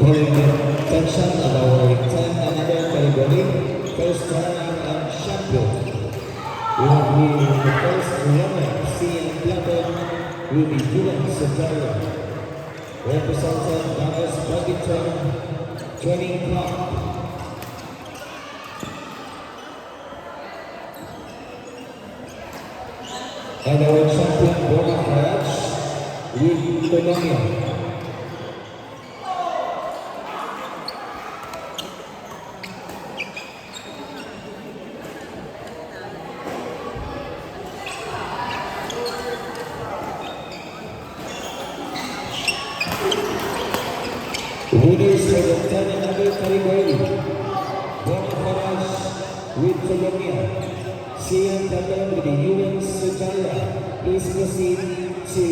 Calling the attention of our 10 another category, first runner and champion. We have here the first runner, CM Platon, will be Julian Sotero, representing Dallas Badminton Training Club. And our champion, Bona Faraj, with Colombia. Winners for the 10 and under category, Bona Faraj with Colombia, CM Platon with the UN Sujaya. Please proceed to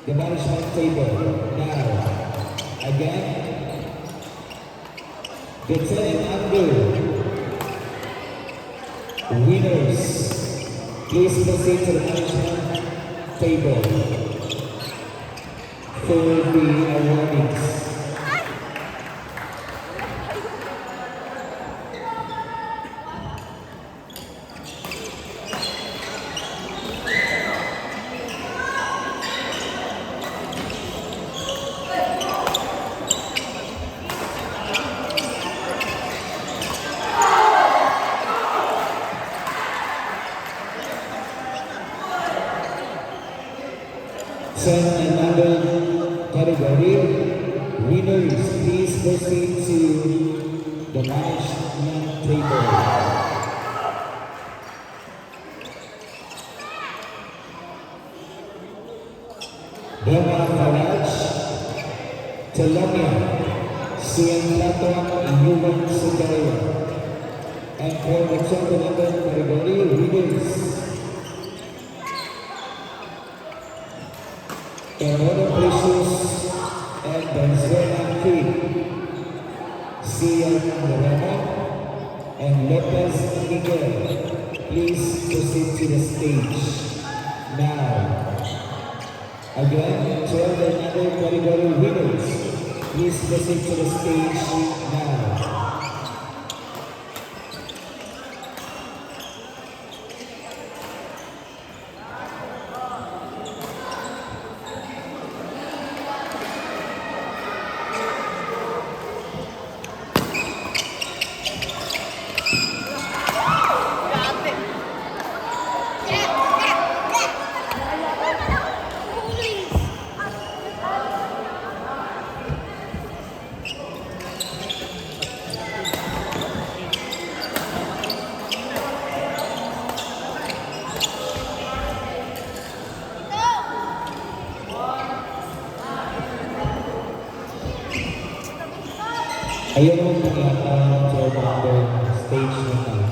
the management table. Now, again, the 10 and under winners, please proceed to the management table for the awardings. Ten and under category winners, please proceed to the management table. Bona Faraj, Colombia, CM Platon, Yuvan Sugaya. And for the 10 and under category winners, Eduardo Precious and Venezuela King, CM Moreno and Lopez Miguel, please proceed to the stage now. Again, 12 and under category winners, please proceed to the stage now. Ayun mo pagkakang sa stage na tayo.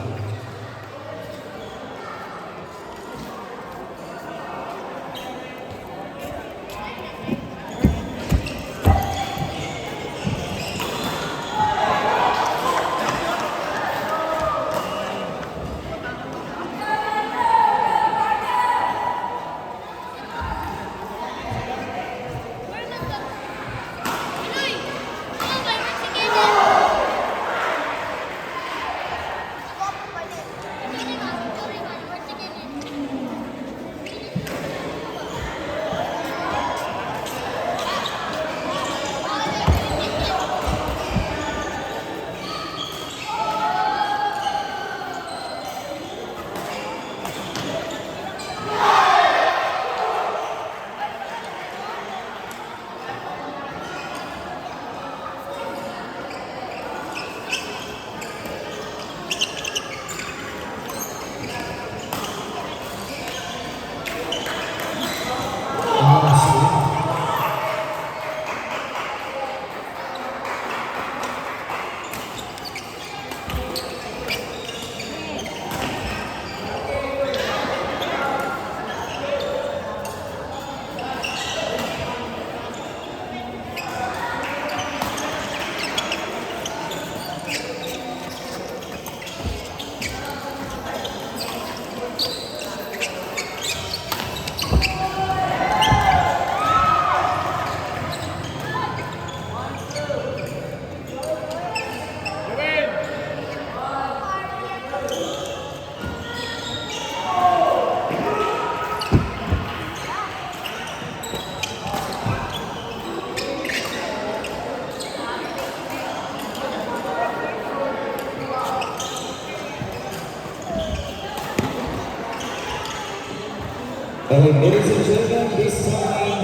Okay, ladies and gentlemen, this time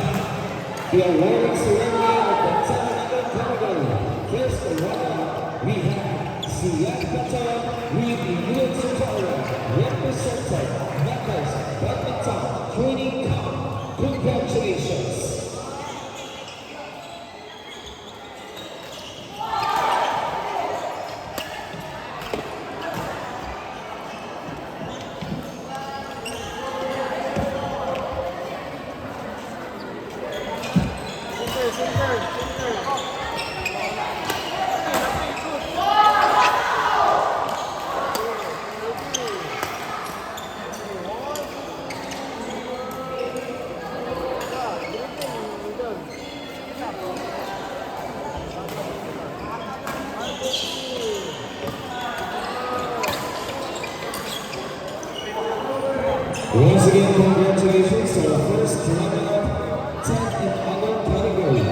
the awarding ceremony of the Tanaka category. First runner, we have Siak Baton with the Unit Tutorial represented Knuckles Badminton Training Camp. Congratulations. Once again, congratulations to our first runner-up, 10 and under category.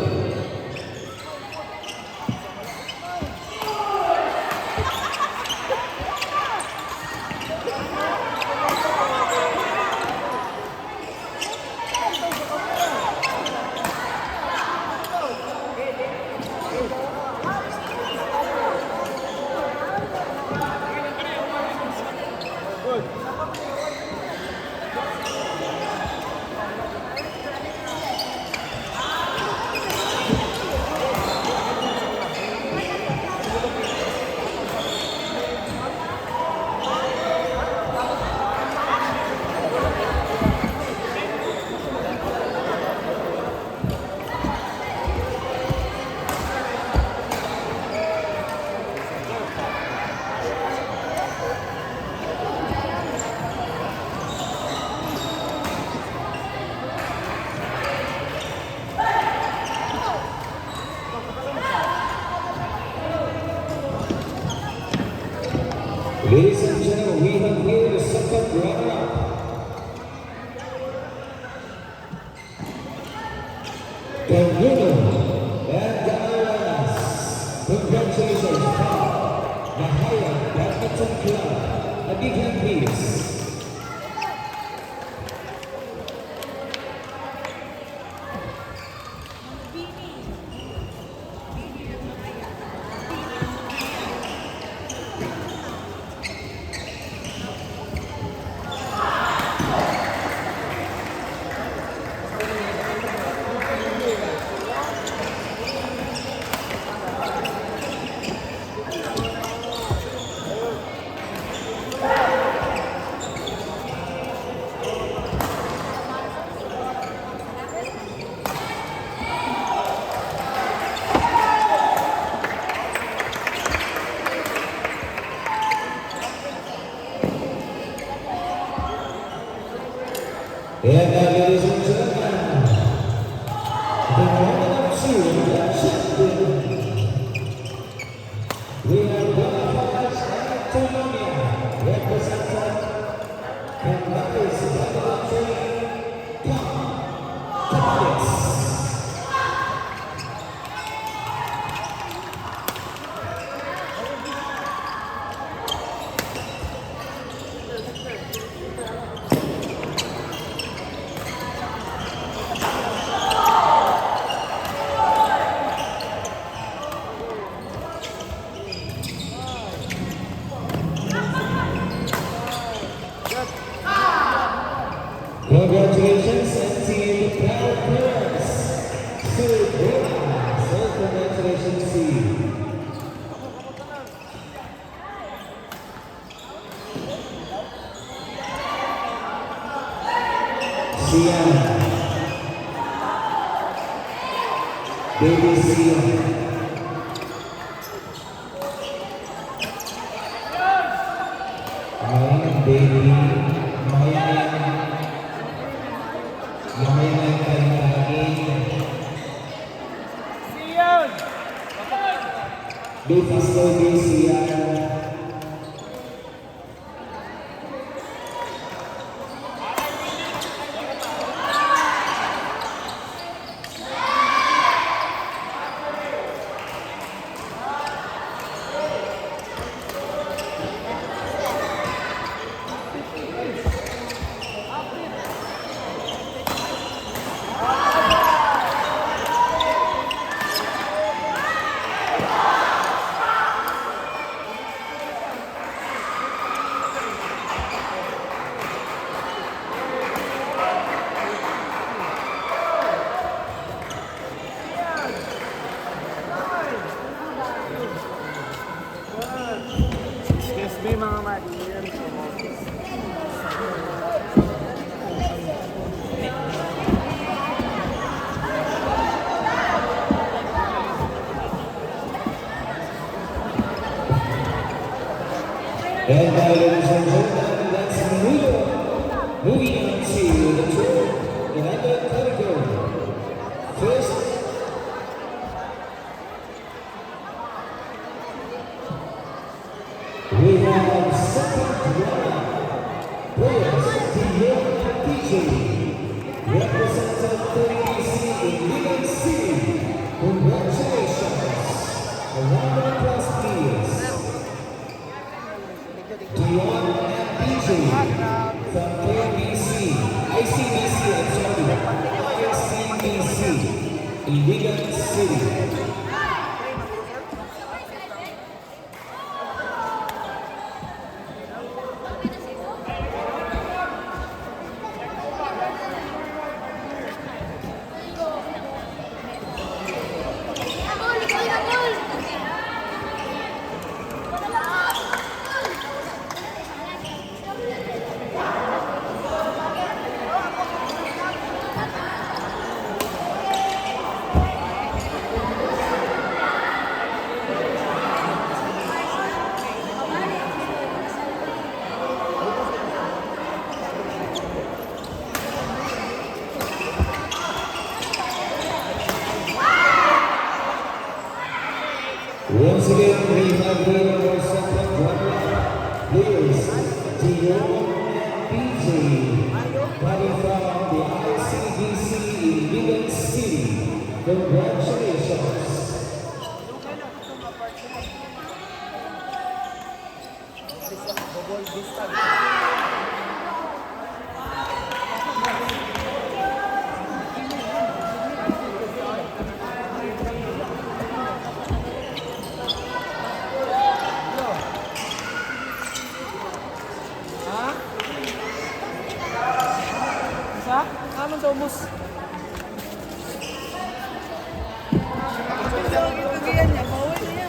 Ladies and gentlemen, we have here the second runner-up. Kanuno and Galanas. Congratulations from Mahaya Badminton Club. A big hand please. And ladies and gentlemen, the woman of two, the champion, we have Bonifaz Antonia, represented from Knuckles Badminton Training Camp, Tamales. Congratulations and team Calipers. So congratulations team. Sian. Baby Sian. Ayan, baby. Lumayan na yung kanyang lagi. Sian! Baby slowly, Sian. And now, ladies and gentlemen, let's move on. Moving on to the tour in other category. First, we have second round players Dion DJ, represented 30BC in Leland City. Congratulations! A round of applause, please. Dion and DJ from KBC, ICBC, ICBC, Iligan City. Once again, we have here our second round players, Dion and BJ, coming from the ICBC in Leland City. Congratulations! Ano daw mus? Ibigyan niya, bawal niya.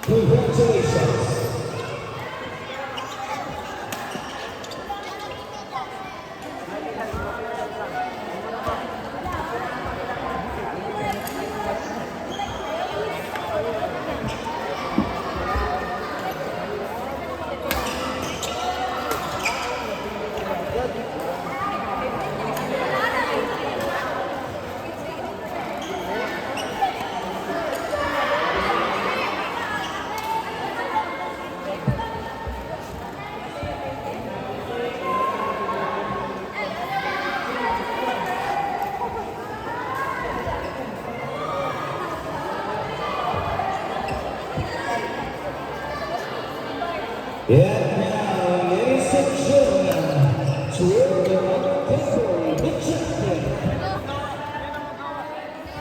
Congratulations! And now, ladies and gentlemen, to the category, the champion,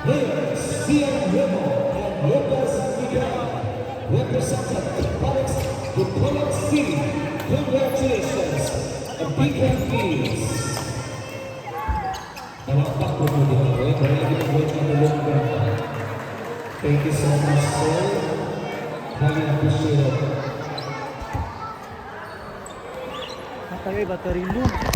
players Cian Remo and Lucas Miguel, representing the Pollock City. Congratulations, a big hand please. Palakpak po po din ako. Marami ang buwan na nalunggan. Thank you so much, sir. Highly appreciate it. Matagay battery mo.